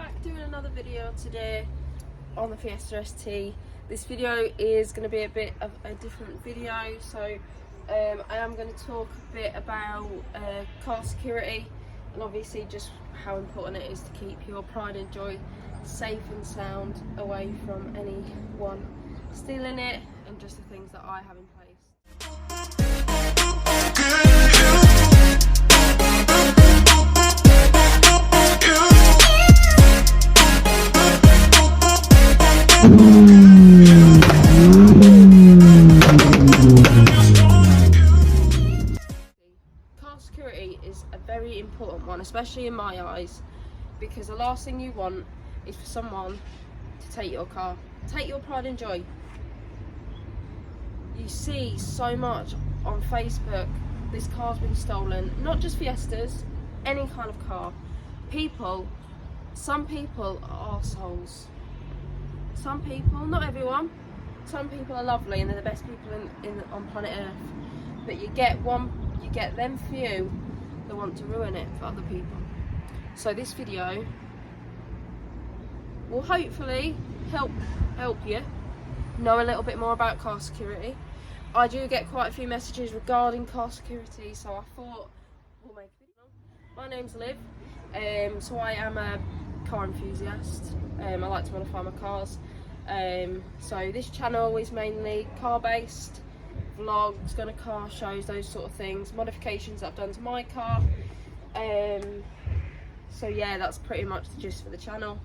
back doing another video today on the Fiesta ST. This video is going to be a bit of a different video, so I am going to talk a bit about car security and obviously just how important it is to keep your pride and joy safe and sound away from anyone stealing it, and just the things that I have in place. Car security is a very important one, especially in my eyes, because the last thing you want is for someone to take your car, take your pride and joy. You see so much on Facebook, this car's been stolen, not just Fiestas, any kind of car. Some people are arseholes. Some people, not everyone, some people are lovely and they're the best people on planet Earth. But you get them few that want to ruin it for other people. So this video will hopefully help you know a little bit more about car security. I do get quite a few messages regarding car security, so I thought we'll make a video. My name's Liv, so I am a car enthusiast. I like to modify my cars. So this channel is mainly car based, vlogs, going to car shows, those sort of things, modifications that I've done to my car. So yeah, that's pretty much the gist for the channel.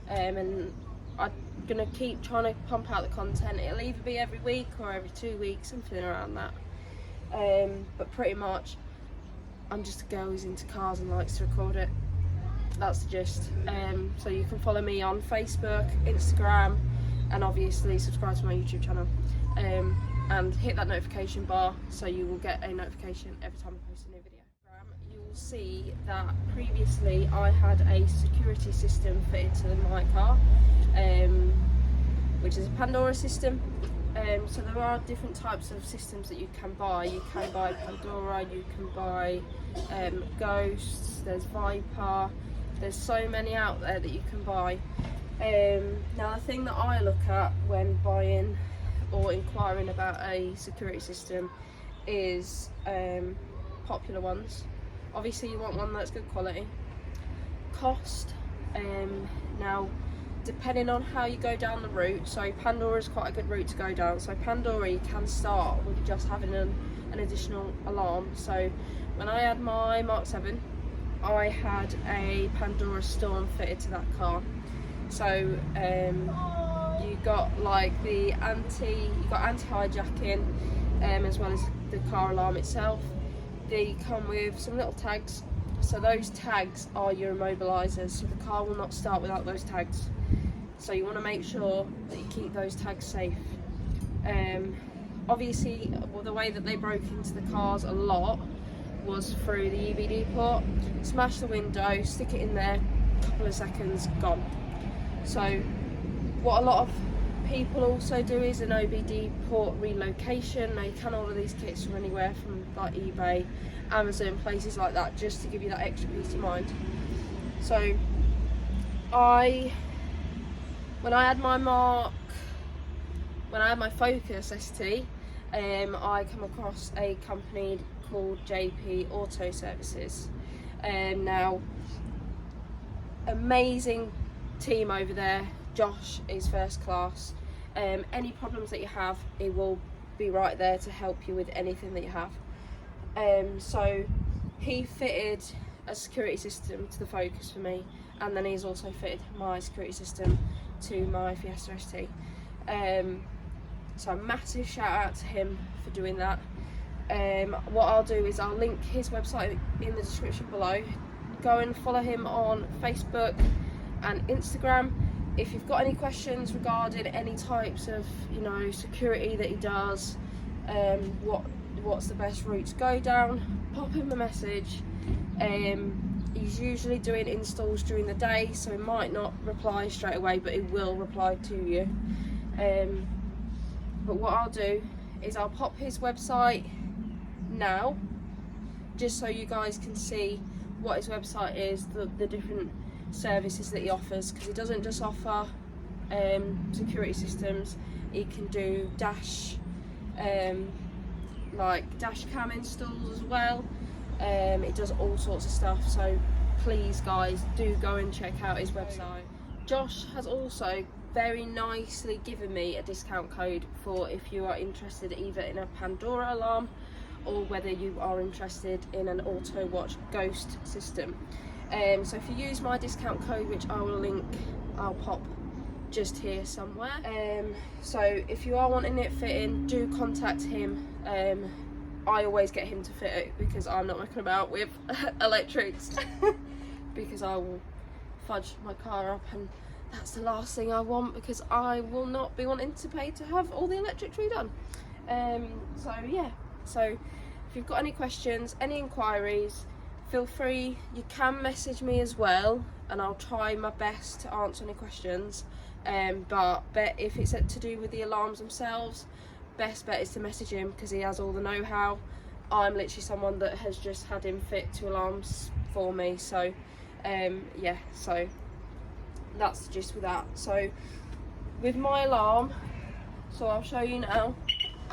And I'm going to keep trying to pump out the content. It'll either be every week or every 2 weeks, something around that. But pretty much I'm just a girl who's into cars and likes to record it. That's the gist. So you can follow me on Facebook, Instagram, and obviously subscribe to my YouTube channel. And hit that notification bar so you will get a notification every time I post a new video. You will see that previously I had a security system fitted to my car, which is a Pandora system. So there are different types of systems that you can buy. You can buy Pandora, you can buy Ghosts, there's Viper, there's so many out there that you can buy. Now the thing that I look at when buying or inquiring about a security system is popular ones. Obviously you want one that's good quality. Cost, now depending on how you go down the route, so Pandora is quite a good route to go down. So Pandora, you can start with just having an additional alarm. So when I had my Mark 7, I had a Pandora Storm fitted to that car. So you got like you got anti-hijacking, as well as the car alarm itself. They come with some little tags, so those tags are your immobilizers, so the car will not start without those tags. So you want to make sure that you keep those tags safe. Obviously, the way that they broke into the cars a lot was through the EBD port. Smash the window, stick it in there, couple of seconds, gone. So what a lot of people also do is an OBD port relocation. Now you can order these kits from anywhere, from like eBay, Amazon, places like that, just to give you that extra peace of mind. So when I had my Focus ST, I come across a company called JP Auto Services. Now, amazing team over there. Josh is first class. Any problems that you have, it will be right there to help you with anything that you have. So he fitted a security system to the Focus for me, and then he's also fitted my security system to my Fiesta ST. So a massive shout out to him for doing that. What I'll do is I'll link his website in the description below. Go and follow him on Facebook and Instagram. If you've got any questions regarding any types of security that he does, what's the best route to go down, pop him a message. He's usually doing installs during the day, so he might not reply straight away, but he will reply to you. But what I'll do is I'll pop his website now, just so you guys can see what his website is, the different services that he offers, because he doesn't just offer security systems. He can do dash cam installs as well. It does all sorts of stuff, so please guys, do go and check out his website. Josh has also very nicely given me a discount code for if you are interested either in a Pandora alarm or whether you are interested in an AutoWatch Ghost system. So if you use my discount code, which I will link, I'll pop just here somewhere. So if you are wanting it fitting, do contact him. I always get him to fit it because I'm not mucking about with electrics because I will fudge my car up, and that's the last thing I want, because I will not be wanting to pay to have all the electrics redone. So yeah, so if you've got any questions, any inquiries, feel free. You can message me as well, and I'll try my best to answer any questions. But if it's to do with the alarms themselves, best bet is to message him because he has all the know-how. I'm literally someone that has just had him fit 2 alarms for me, so yeah, so that's the gist with that. So with my alarm, so I'll show you now.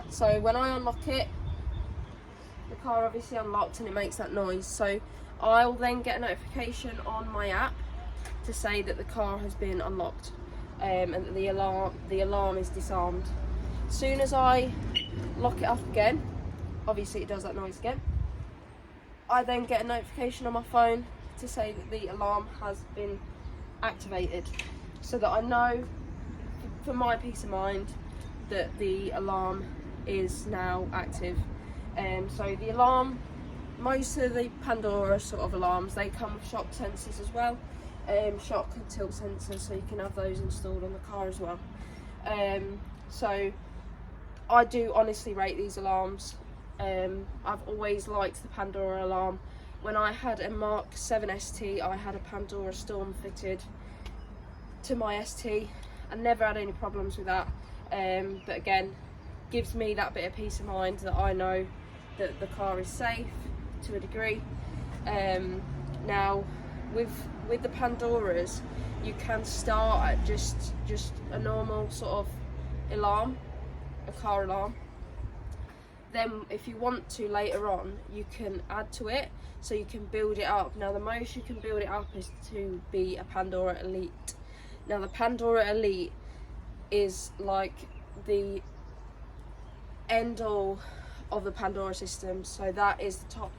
So when I unlock it, the car obviously unlocks and it makes that noise, so I'll then get a notification on my app to say that the car has been unlocked, and that the alarm is disarmed. As soon as I lock it up again, obviously it does that noise again, I then get a notification on my phone to say that the alarm has been activated, so that I know, for my peace of mind, that the alarm is now active. So the alarm, most of the Pandora sort of alarms, they come with shock sensors as well, shock and tilt sensors, so you can have those installed on the car as well. So I do honestly rate these alarms. I've always liked the Pandora alarm. When I had a Mark 7 ST, I had a Pandora Storm fitted to my ST. I never had any problems with that, but again, gives me that bit of peace of mind that I know that the car is safe to a degree. Now with the Pandoras, you can start at just a normal sort of alarm, a car alarm. Then if you want to later on, you can add to it, so you can build it up. Now the most you can build it up is to be a Pandora Elite. Now the Pandora Elite is like the end all of the Pandora system, so that is the top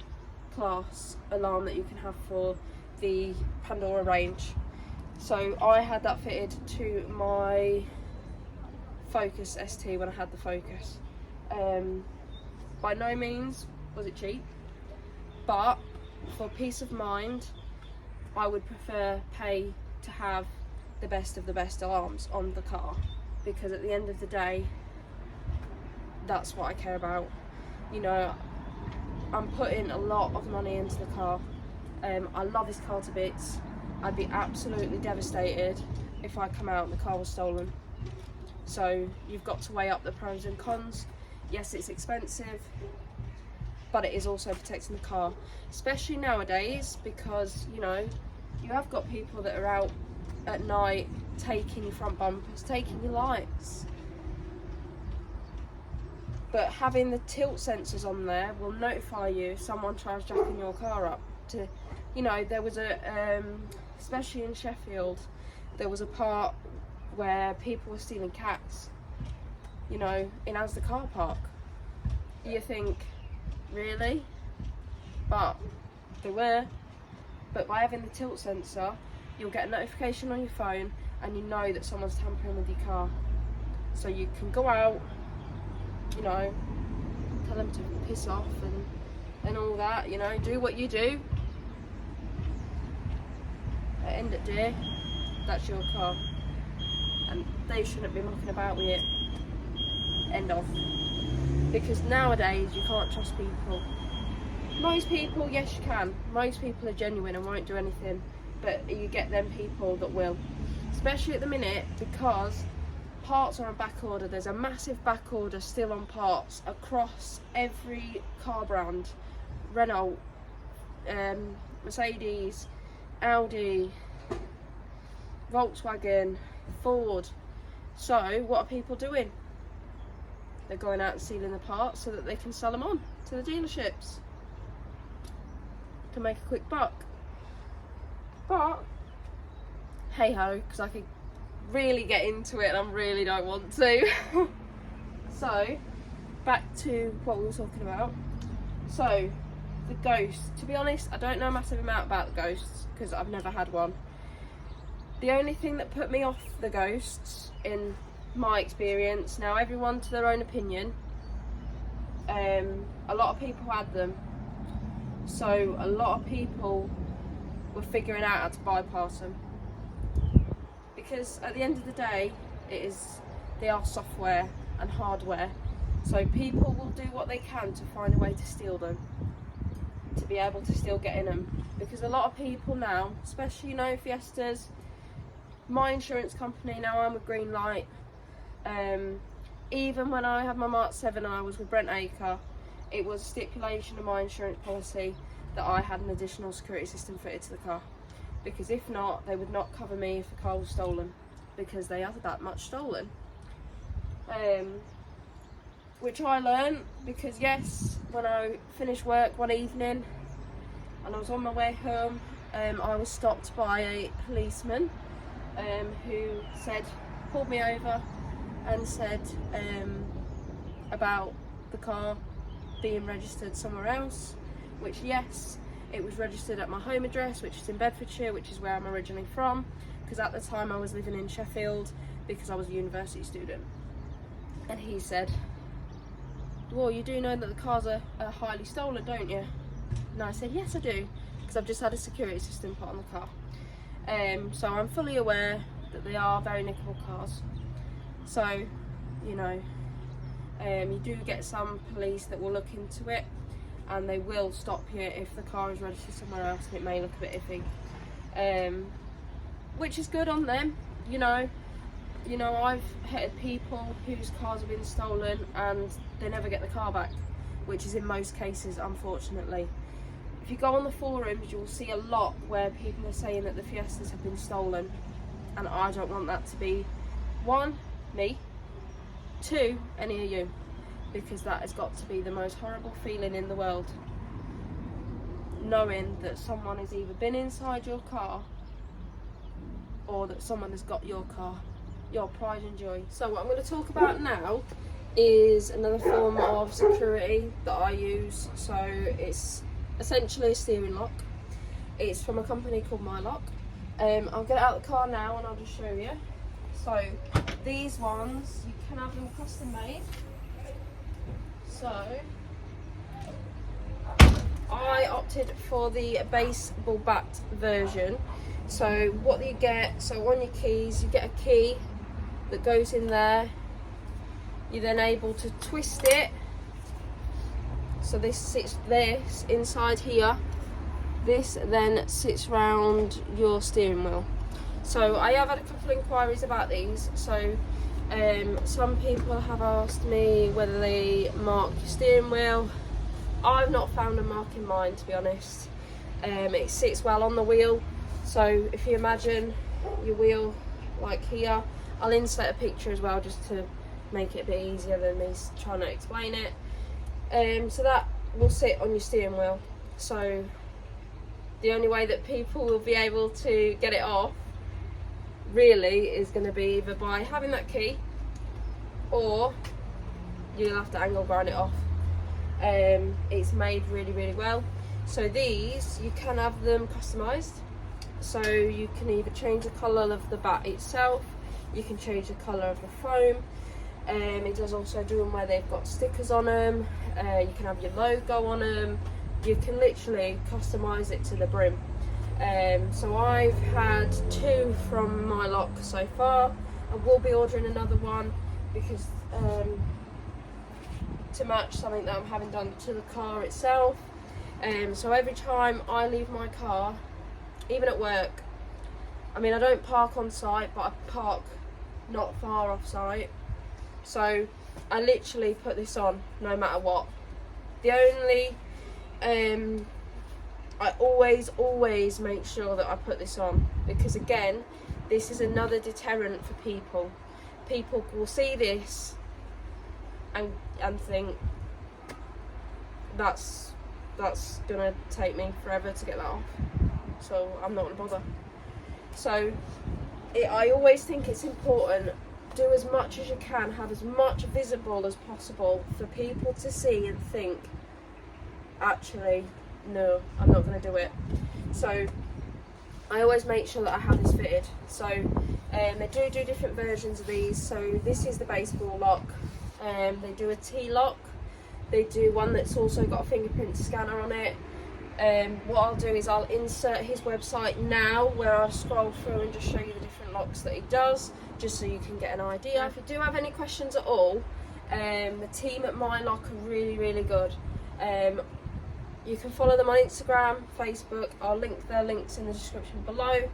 class alarm that you can have for the Pandora range. So I had that fitted to my Focus ST when I had the Focus. By no means was it cheap, but for peace of mind, I would prefer pay to have the best of the best alarms on the car, because at the end of the day, that's what I care about. You know, I'm putting a lot of money into the car. I love this car to bits. I'd be absolutely devastated if I come out and the car was stolen. So you've got to weigh up the pros and cons. Yes, it's expensive, but it is also protecting the car, especially nowadays, because you know, you have got people that are out at night taking your front bumpers, taking your lights. But having the tilt sensors on there will notify you if someone tries jacking your car up. To, you know, there was a, especially in Sheffield, there was a part where people were stealing cats, you know, in Asda car park. You think, really? But they were. But by having the tilt sensor, you'll get a notification on your phone and you know that someone's tampering with your car. So you can go out, you know, tell them to piss off and all that, you know, do what you do. At the end of the day, that's your car. And they shouldn't be mucking about with it. End of. Because nowadays you can't trust people. Most people, yes you can. Most people are genuine and won't do anything. But you get them people that will. Especially at the minute, because parts are on back order. There's a massive back order still on parts across every car brand. Renault, Mercedes, Audi, Volkswagen, Ford. So what are people doing? They're going out and stealing the parts so that they can sell them on to the dealerships to make a quick buck. But hey ho, because I could really get into it and I really don't want to. So back to what we were talking about. So the Ghost, to be honest, I don't know a massive amount about the Ghosts because I've never had one. The only thing that put me off the Ghosts, in my experience, now everyone to their own opinion, a lot of people had them, so a lot of people were figuring out how to bypass them, because at the end of the day they are software and hardware, so people will do what they can to find a way to steal them, to be able to still get in them, because a lot of people now, especially Fiestas, my insurance company now, I'm with Greenlight. Even when I had my Mark 7 and I was with Brent Acre, it was a stipulation of my insurance policy that I had an additional security system fitted to the car, because if not, they would not cover me if the car was stolen, because they had that much stolen. Which I learned because, yes, when I finished work one evening and I was on my way home, I was stopped by a policeman who pulled me over and said about the car being registered somewhere else, which, yes, it was registered at my home address, which is in Bedfordshire, which is where I'm originally from, because at the time I was living in Sheffield because I was a university student. And he said, well, you do know that the cars are highly stolen, don't you? And I said, yes I do, because I've just had a security system put on the car. So I'm fully aware that they are very nickable cars. So, you do get some police that will look into it, and they will stop you if the car is registered somewhere else and it may look a bit iffy. Which is good on them, I've heard people whose cars have been stolen and they never get the car back, which is in most cases, unfortunately. If you go on the forums, you'll see a lot where people are saying that the Fiestas have been stolen, and I don't want that to be, one, me, two, any of you, because that has got to be the most horrible feeling in the world, knowing that someone has either been inside your car or that someone has got your car, your pride and joy. So what I'm going to talk about now is another form of security that I use. So it's essentially a steering lock. It's from a company called MyLock. I'll get it out of the car now and I'll just show you. So these ones, you can have them custom made. So I opted for the baseball bat version. So what you get, so on your keys, you get a key that goes in there. You're then able to twist it. So this sits inside here. This then sits round your steering wheel. So I have had a couple of inquiries about these. So some people have asked me whether they mark your steering wheel. I've not found a mark in mine, to be honest. It sits well on the wheel. So if you imagine your wheel like here, I'll insert a picture as well just to make it a bit easier than me trying to explain it. So that will sit on your steering wheel. So the only way that people will be able to get it off really is going to be either by having that key, or you'll have to angle grind it off. It's made really, really well. So these, you can have them customised. So you can either change the colour of the bat itself, you can change the colour of the foam. It does also do them where they've got stickers on them. You can have your logo on them. You can literally customise it to the brim. So I've had 2 from MyLock so far. I will be ordering another one because to match something that I'm having done to the car itself. So every time I leave my car, even at work, I mean I don't park on site, but I park not far off site. So I literally put this on no matter what. The only I always make sure that I put this on, because again, this is another deterrent for people. People will see this and think that's gonna take me forever to get that off, so I'm not gonna bother. So I always think it's important, do as much as you can, have as much visible as possible for people to see and think, actually, no, I'm not going to do it. So I always make sure that I have this fitted. So they do different versions of these. So this is the baseball lock. They do a T-lock. They do one that's also got a fingerprint scanner on it. What I'll do is I'll insert his website now, where I'll scroll through and just show you the different locks that he does, just so you can get an idea. If you do have any questions at all, the team at MyLock are really good. You can follow them on Instagram, Facebook. I'll link their links in the description below.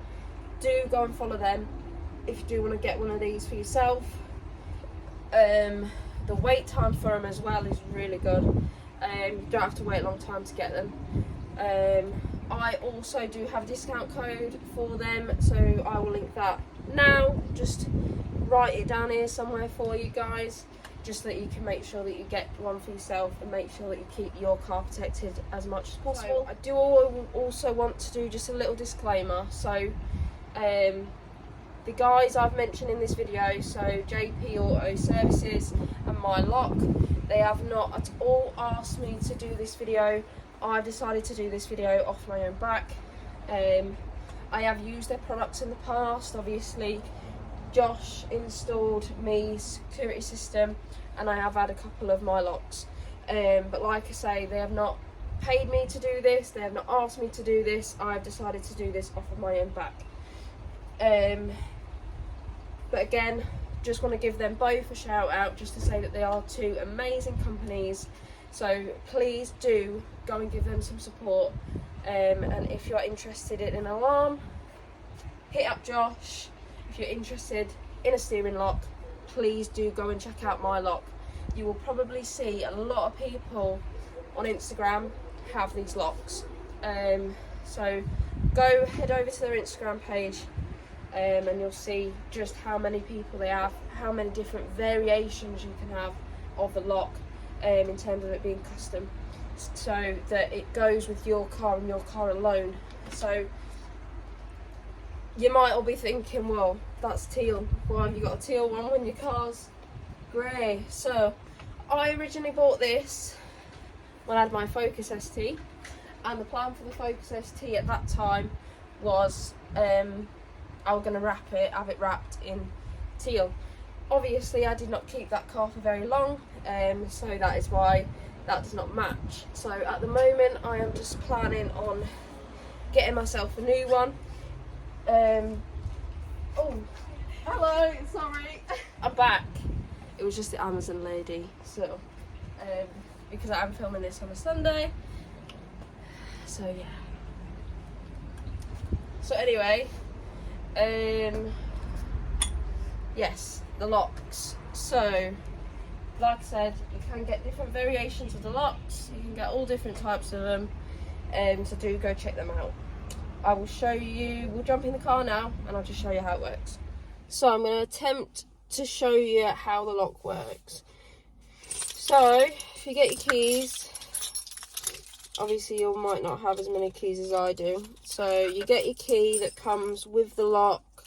Do go and follow them if you do want to get one of these for yourself. The wait time for them as well is really good. You don't have to wait a long time to get them. I also do have a discount code for them, so I will link that now. Just write it down here somewhere for you guys, just so that you can make sure that you get one for yourself and make sure that you keep your car protected as much as possible. I do also want to do just a little disclaimer. So the guys I've mentioned in this video, so JP Auto Services and MyLock, they have not at all asked me to do this video. I've decided to do this video off my own back. I have used their products in the past. Obviously, Josh installed me security system, and I have had a couple of MyLocks. But like I say, they have not paid me to do this. They have not asked me to do this. I've decided to do this off of my own back. But again, just want to give them both a shout out, just to say that they are two amazing companies. So please do go and give them some support. And if you're interested in an alarm, hit up Josh. If you're interested in a steering lock, please do go and check out MyLock. You will probably see a lot of people on Instagram have these locks. So go head over to their Instagram page, and you'll see just how many people they have, how many different variations you can have of the lock, in terms of it being custom, so that it goes with your car and your car alone. So you might all be thinking, well, that's teal, why have you got a teal one when your car's grey? So I originally bought this when I had my Focus ST, and the plan for the Focus ST at that time was I was going to have it wrapped in teal. Obviously I did not keep that car for very long, so that is why that does not match. So at the moment I am just planning on getting myself a new one. Oh, hello, sorry. I'm back. It was just the Amazon lady, so because I'm filming this on a Sunday, so yeah. So anyway, yes, the locks. So like I said, you can get different variations of the locks. You can get all different types of them, so do go check them out. I will show you, we'll jump in the car now and I'll just show you how it works. So I'm going to attempt to show you how the lock works. So if you get your keys, obviously you might not have as many keys as I do. So you get your key that comes with the lock.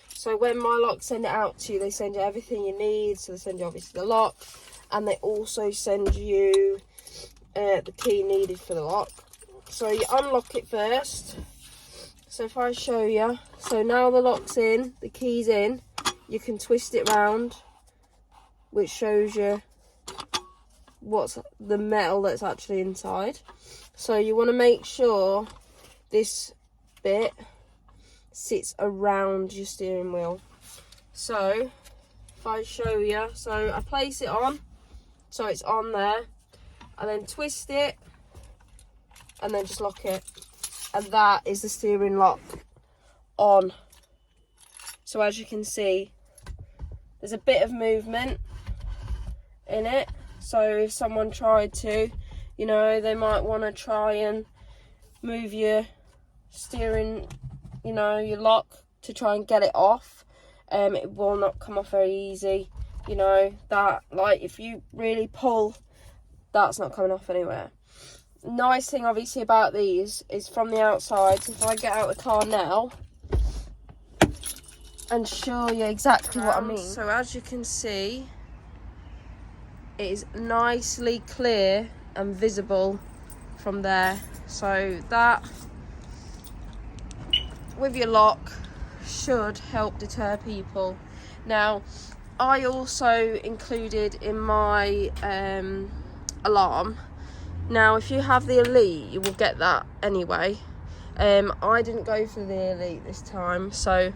So when MyLock send it out to you, they send you everything you need. So they send you obviously the lock, and they also send you the key needed for the lock. So you unlock it first. So if I show you, so now the lock's in, the key's in, you can twist it round, which shows you what's the metal that's actually inside. So you want to make sure this bit sits around your steering wheel. So if I show you, so I place it on, so it's on there, and then twist it, and then just lock it. And that is the steering lock on. So as you can see, there's a bit of movement in it. So if someone tried to, you know, they might want to try and move your steering, you know, your lock to try and get it off. It will not come off very easy. You know, that, like, if you really pull, that's not coming off anywhere. Nice thing, obviously, about these is from the outside. So if I get out of the car now and show you exactly what I mean. So as you can see, it is nicely clear and visible from there. So that, with your lock, should help deter people. Now, I also included in my alarm. Now, if you have the Elite, you will get that anyway. I didn't go for the Elite this time, so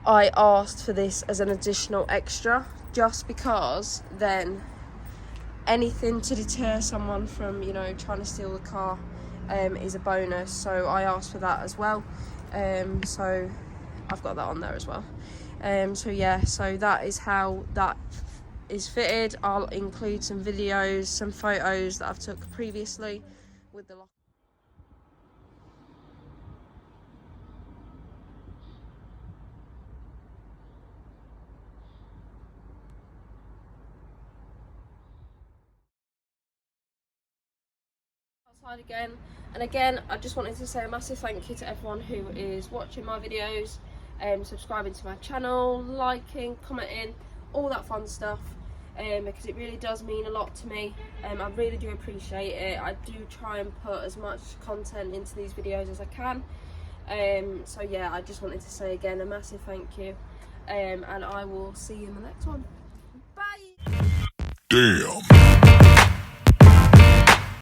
I asked for this as an additional extra, just because then anything to deter someone from, you know, trying to steal the car is a bonus. So I asked for that as well. So I've got that on there as well. So yeah, so that is how that is fitted. I'll include some videos, some photos that I've took previously with the lock. Outside again, and again, I just wanted to say a massive thank you to everyone who is watching my videos, subscribing to my channel, liking, commenting, all that fun stuff, because it really does mean a lot to me. I really do appreciate it. I do try and put as much content into these videos as I can. So yeah, I just wanted to say again a massive thank you, and I will see you in the next one. Bye! Damn.